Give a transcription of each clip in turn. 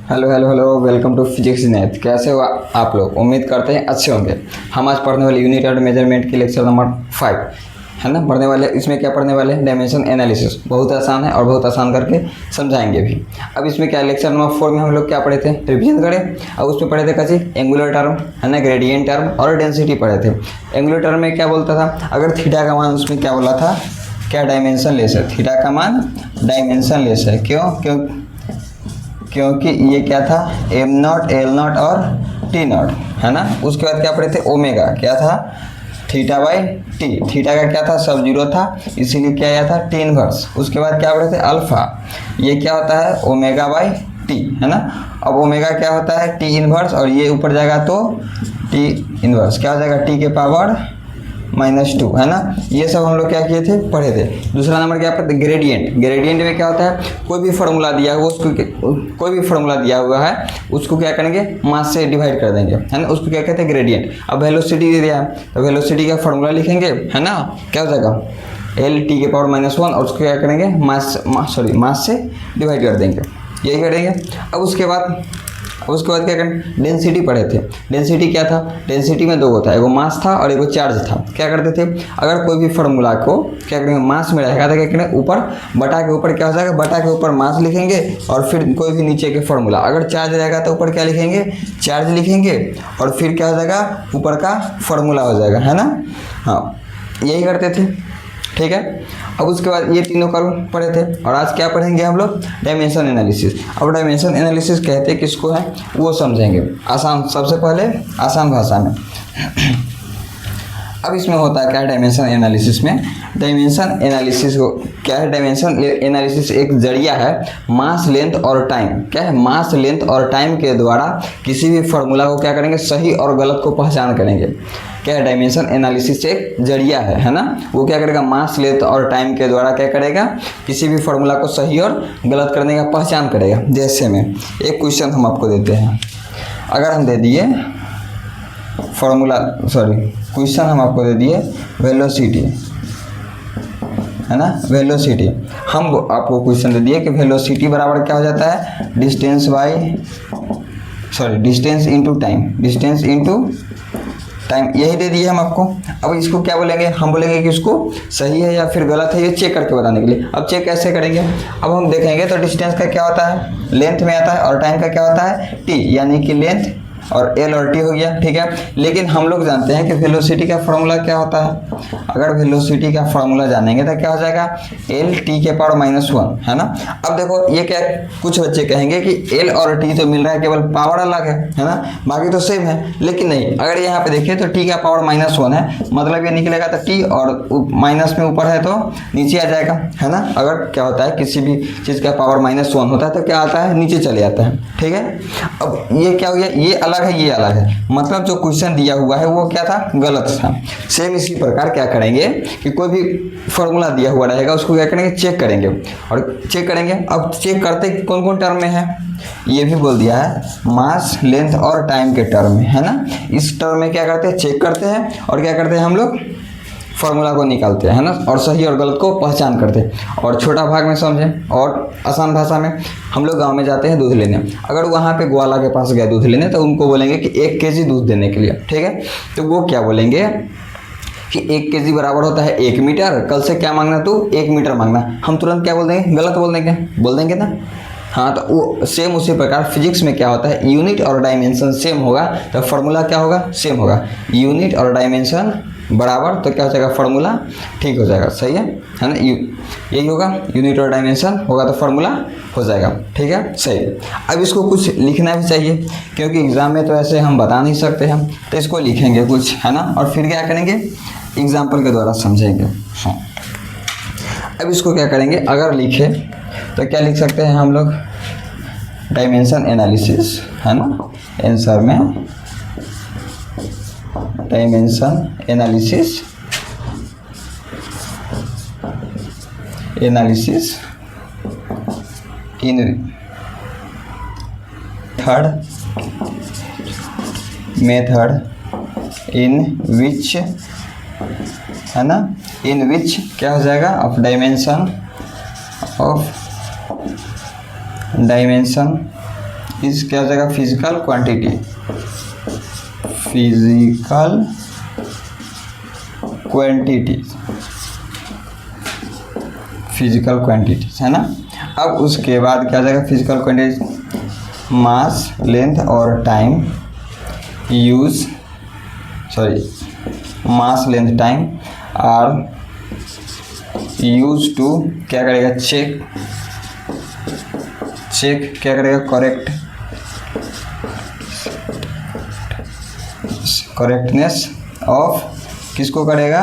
Hello hello hello, welcome to physics net. कैसे हो आप लोग? उम्मीद करते हैं अच्छे होंगे। हम आज पढ़ने वाले यूनिट और मेजरमेंट की लेक्चर नंबर 5 है ना, पढ़ने वाले। इसमें क्या पढ़ने वाले हैं? Dimension analysis. बहुत आसान है और बहुत आसान करके समझाएंगे भी। अब इसमें क्या, लेक्चर नंबर 4 में हम लोग क्या पढ़े थे, रिवीजन करें। अब उसमें पढ़े थे कैसे, एंगुलर टर्म है ना, ग्रेडियंट टर्म और डेंसिटी पढ़े थे। एंगुलर टर्म में क्या बोलता था, अगर थीटा का मान उसमें क्या बोला था, क्या डायमेंशन लेस है, थीटा का मान डायमेंशन लेस है। क्योंकि ये क्या था, एम नॉट, एल नॉट और टी नॉट है ना। उसके बाद क्या पढ़े थे, ओमेगा क्या था, थीटा बाई टी। थीटा का क्या था, सब जीरो था, इसीलिए क्या आया था, टी इनवर्स। उसके बाद क्या पढ़े थे, अल्फा, ये क्या होता है, ओमेगा बाई टी है ना। अब ओमेगा क्या होता है, टी इनवर्स, और ये ऊपर जाएगा तो टी इनवर्स क्या हो जाएगा, टी के पावर -2 है ना। ये सब हम लोग क्या किए थे, पढ़े थे। दूसरा नंबर क्या पढ़े, ग्रेडियंट। ग्रेडियंट में क्या होता है, कोई भी फार्मूला दिया हुआ कोई भी फार्मूला दिया हुआ है उसको क्या करेंगे, मास से डिवाइड कर देंगे है ना, उसको क्या कहते हैं, ग्रेडियंट। अब वेलोसिटी दे दिया है तो वेलोसिटी का फार्मूला लिखेंगे है ना, क्या हो जाएगा, एल टी के पावर -1, और उसको क्या करेंगे, मास से डिवाइड कर देंगे, यही करेंगे। अब उसके बाद क्या करें, डेंसिटी पढ़े थे। डेंसिटी क्या था, डेंसिटी में दो होता है, एगो मास था और एगो चार्ज था। क्या करते थे, अगर कोई भी फार्मूला को क्या करेंगे, मास में रहेगा तो क्या करेंगे, ऊपर बटा के ऊपर क्या हो जाएगा, बटा के ऊपर मास लिखेंगे, और फिर कोई भी नीचे के फार्मूला। अगर चार्ज रहेगा तो ऊपर क्या लिखेंगे, चार्ज लिखेंगे, और फिर क्या हो जाएगा, ऊपर का फार्मूला हो जाएगा है ना। हाँ, यही करते थे, ठीक है। अब उसके बाद ये तीनों कर्व पढ़े थे, और आज क्या पढ़ेंगे हम लोग, डायमेंशन एनालिसिस। अब डायमेंशन एनालिसिस कहते किसको है वो समझेंगे आसान, सबसे पहले आसान भाषा में। अब इसमें होता है क्या, डायमेंशन एनालिसिस में, डायमेंशन एनालिसिस को क्या है, डायमेंशन एनालिसिस एक जरिया है मास, लेंथ और टाइम। क्या है, मास, लेंथ और टाइम के द्वारा किसी भी फार्मूला को क्या करेंगे, सही और गलत को पहचान करेंगे। क्या है, डायमेंशन एनालिसिस एक जरिया है ना। वो क्या करेगा, मास, लेंथ और टाइम के द्वारा क्या करेगा, किसी भी फार्मूला को सही और गलत करने का पहचान करेगा। जैसे में एक क्वेश्चन हम आपको देते हैं, अगर हम दे दिए क्वेश्चन हम आपको दे दिए वेलोसिटी है ना, वेलोसिटी। हम आपको क्वेश्चन दे दिए कि वेलोसिटी बराबर क्या हो जाता है, डिस्टेंस इंटू टाइम, यही दे दिए हम आपको। अब इसको क्या बोलेंगे, हम बोलेंगे कि इसको सही है या फिर गलत है, ये चेक करके बताने के लिए। अब चेक कैसे करेंगे, अब हम देखेंगे तो डिस्टेंस का क्या होता है, लेंथ में आता है, और टाइम का क्या होता है, टी, यानी कि लेंथ और एल और टी हो गया, ठीक है। लेकिन हम लोग जानते हैं कि वेलोसिटी का फार्मूला क्या होता है। अगर वेलोसिटी का फार्मूला जानेंगे तो क्या हो जाएगा, एल टी के पावर -1 है ना। अब देखो ये क्या, कुछ बच्चे कहेंगे कि एल और टी तो मिल रहा है, केवल पावर अलग है ना, बाकी तो सेम है। लेकिन नहीं, अगर यहाँ पे देखिए तो टी का पावर -1 है, मतलब ये निकलेगा तो टी, और माइनस में ऊपर है तो नीचे आ जाएगा है ना। अगर क्या होता है, किसी भी चीज़ का पावर -1 होता है तो क्या आता है, नीचे चले जाता है, ठीक है। अब ये क्या हो गया, ये अलग है, ये अलग है, मतलब जो क्वेश्चन दिया हुआ है वो क्या था, गलत था। सेम इसी प्रकार क्या करेंगे कि कोई भी फार्मूला दिया हुआ रहेगा उसको क्या करेंगे, चेक करेंगे, और चेक करेंगे। अब चेक करते कौन कौन टर्म में है, ये भी बोल दिया है, मास, लेंथ और टाइम के टर्म में है ना। इस टर्म में क्या करते हैं, चेक करते हैं, और क्या करते हैं हम लोग, फार्मूला को निकालते हैं है ना, और सही और गलत को पहचान करते हैं। और छोटा भाग में समझें और आसान भाषा में, हम लोग गांव में जाते हैं दूध लेने, अगर वहाँ पे ग्वाला के पास गए दूध लेने तो उनको बोलेंगे कि 1 kg दूध देने के लिए, ठीक है। तो वो क्या बोलेंगे कि 1 kg बराबर होता है 1 मीटर, कल से क्या मांगना तू, 1 मीटर मांगना। हम तुरंत क्या बोल देंगे, गलत बोल देंगे ना। हाँ, तो वो सेम उसी प्रकार फिजिक्स में क्या होता है, यूनिट और डायमेंशन सेम होगा तो फार्मूला क्या होगा, सेम होगा। यूनिट और डायमेंशन बराबर तो क्या हो जाएगा, फार्मूला ठीक हो जाएगा, सही है ना। यही होगा, यूनिट और डायमेंशन होगा तो फार्मूला हो जाएगा, ठीक है, सही। अब इसको कुछ लिखना भी चाहिए, क्योंकि एग्जाम में तो ऐसे हम बता नहीं सकते हम, तो इसको लिखेंगे कुछ है ना, और फिर क्या करेंगे, एग्जाम्पल के द्वारा समझेंगे। हाँ, अब इसको क्या करेंगे, अगर लिखे तो क्या लिख सकते हैं हम लोग, डायमेंशन एनालिसिस है ना, आंसर में dimension analysis in method in which है ना, इन विच क्या हो जाएगा, ऑफ डायमेंशन इस क्या हो जाएगा physical quantity, physical quantities, physical quantities है ना। अब उसके बाद क्या हो जाएगा फिजिकल क्वांटिटीज, मास लेंथ और time use, sorry mass length time are use to क्या करेगा चेक, चेक क्या करेगा करेक्ट, करेक्टनेस ऑफ किसको करेगा,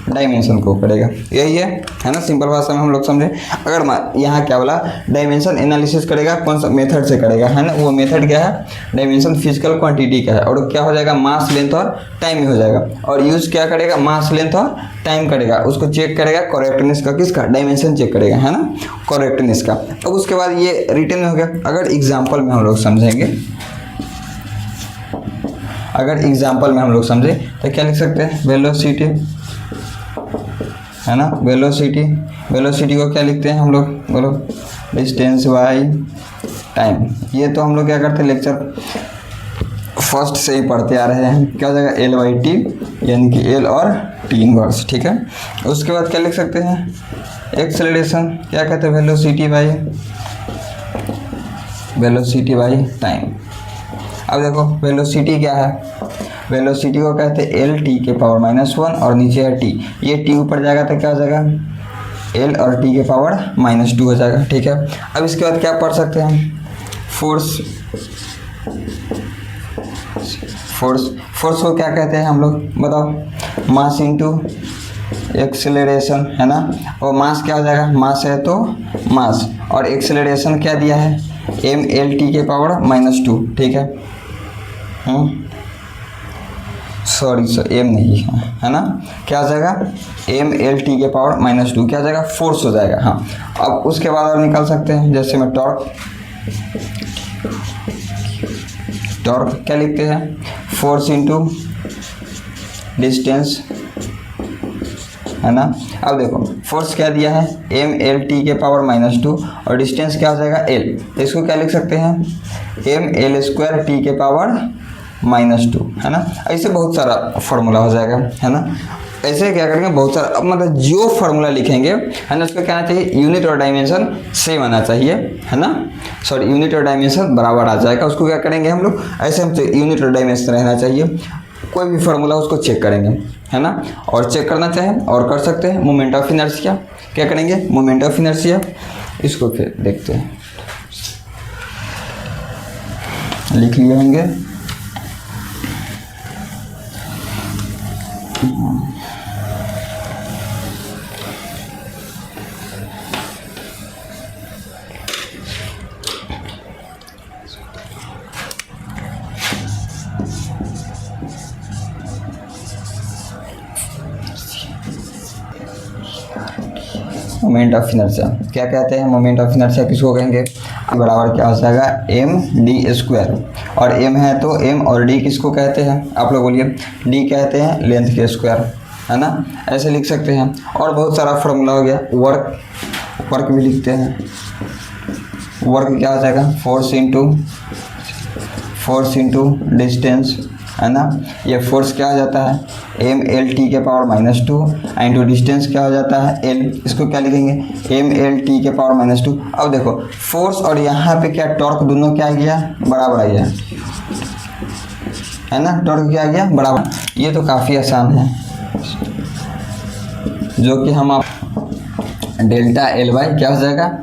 डायमेंशन को करेगा। यही है ना, सिंपल भाषा में हम लोग समझे। अगर यहाँ क्या बोला डायमेंशन एनालिसिस करेगा, कौन सा मेथड से करेगा है ना, वो मेथड क्या है डायमेंशन फिजिकल क्वांटिटी का है, और क्या हो जाएगा मास लेंथ और टाइम ही हो जाएगा। और यूज क्या करेगा मास लेंथ और टाइम करेगा, उसको चेक करेगा करेक्टनेस का, किसका डायमेंशन चेक करेगा है ना, करेक्टनेस का। अब उसके बाद ये रिटन में हो गया। अगर एग्जाम्पल में हम लोग समझेंगे, अगर एग्जाम्पल में हम लोग समझे तो क्या लिख सकते हैं वेलोसिटी है ना, वेलोसिटी, वेलोसिटी को क्या लिखते हैं हम लोग, बोलो डिस्टेंस बाय टाइम। ये तो हम लोग क्या करते हैं लेक्चर फर्स्ट से ही पढ़ते आ रहे हैं। क्या हो जाएगा एल बाई टी, यानी कि एल और टी इनवर्स, ठीक है। उसके बाद क्या लिख सकते हैं एक्सेलरेशन, क्या कहते हैं velocity by, velocity by time. अब देखो वेलोसिटी क्या है, वेलोसिटी को कहते हैं एल टी के पावर -1 और नीचे है टी, ये टी ऊपर जाएगा तो क्या हो जाएगा एल और टी के पावर -2 हो जाएगा, ठीक है। अब इसके बाद क्या पढ़ सकते हैं फोर्स, फोर्स, फोर्स को क्या कहते हैं हम लोग बताओ, मास इंटू एक्सेलरेशन है ना। और मास क्या हो जाएगा, मास है तो मास, और एक्सेलरेशन क्या दिया है एम एल टी के पावर -2, ठीक है। सॉरी सर एम नहीं है ना, क्या हो जाएगा एम एल टी के पावर -2 क्या हो जाएगा फोर्स हो जाएगा। हाँ अब उसके बाद और निकाल सकते हैं, जैसे में टॉर्क, टॉर्क क्या लिखते हैं फोर्स इंटू डिस्टेंस है ना। अब देखो फोर्स क्या दिया है एम एल टी के पावर -2 और डिस्टेंस क्या हो जाएगा एल, तो इसको क्या लिख सकते हैं एम एल स्क्वायर टी के पावर -2 है ना। ऐसे बहुत सारा फार्मूला हो जाएगा है ना। ऐसे क्या करेंगे बहुत सारा, अब मतलब जो फार्मूला लिखेंगे है ना उसको क्या आना चाहिए यूनिट और डायमेंशन सेम आना चाहिए है ना, सॉरी यूनिट और डायमेंशन बराबर आ जाएगा। उसको क्या करेंगे हम लोग ऐसे, हम यूनिट और डायमेंशन रहना चाहिए। कोई भी फार्मूला उसको चेक करेंगे है ना, और चेक करना चाहें और कर सकते हैं। मोमेंट ऑफ इनर्शिया क्या करेंगे मोमेंट ऑफ इनर्शिया, इसको फिर देखते हैं, लिख लिए होंगे। मोमेंट ऑफ इनर्शिया क्या कहते हैं, मोमेंट ऑफ इनर्शिया किसको कहेंगे, बराबर क्या हो जाएगा एम डी स्क्वायर, और एम है तो एम और डी किसको कहते हैं आप लोग बोलिए, डी कहते हैं लेंथ के स्क्वायर है ना, ऐसे लिख सकते हैं। और बहुत सारा फार्मूला हो गया। वर्क, वर्क भी लिखते हैं, वर्क क्या हो जाएगा फोर्स इंटू डिस्टेंस है ना। ये फोर्स क्या हो जाता है एम एल टी के पावर -2 इंटू डिस्टेंस क्या हो जाता है एल, इसको क्या लिखेंगे एम एल टी के पावर -2। अब देखो फोर्स और यहाँ पे क्या टॉर्क दोनों क्या आ गया बराबर आ गया है ना, टॉर्क क्या आ गया बराबर। ये तो काफ़ी आसान है, जो कि हम आप डेल्टा एल बाई क्या हो जाएगा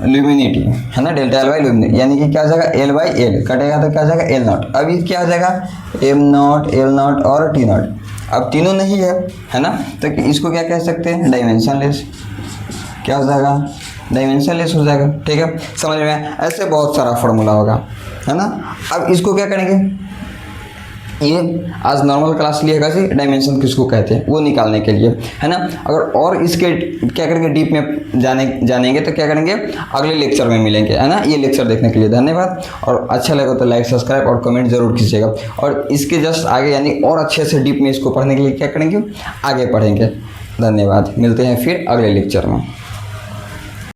ल्यूमिनिटी है ना, डेल्टा एल बाई ल्यूमिनिटी, यानी कि क्या हो जाएगा एल बाई एल कटेगा तो क्या हो जाएगा एल नॉट। अब ये क्या हो जाएगा एम नॉट, एल नॉट और टी नॉट। अब तीनों नहीं है ना, तो इसको क्या कह सकते हैं डायमेंशन लेस, क्या हो जाएगा डायमेंशन लेस हो जाएगा, ठीक है समझ में। ऐसे बहुत सारा फार्मूला होगा है ना। अब इसको क्या करेंगे, ये आज नॉर्मल क्लास लिएगा जी डायमेंशन किसको कहते हैं वो निकालने के लिए है ना। अगर और इसके क्या करेंगे डीप में जानेंगे तो क्या करेंगे अगले लेक्चर में मिलेंगे है ना। ये लेक्चर देखने के लिए धन्यवाद, और अच्छा लगा तो लाइक सब्सक्राइब और कमेंट जरूर कीजिएगा। और इसके जस्ट आगे यानी और अच्छे से डीप में इसको पढ़ने के लिए क्या करेंगे आगे पढ़ेंगे। धन्यवाद, मिलते हैं फिर अगले लेक्चर में।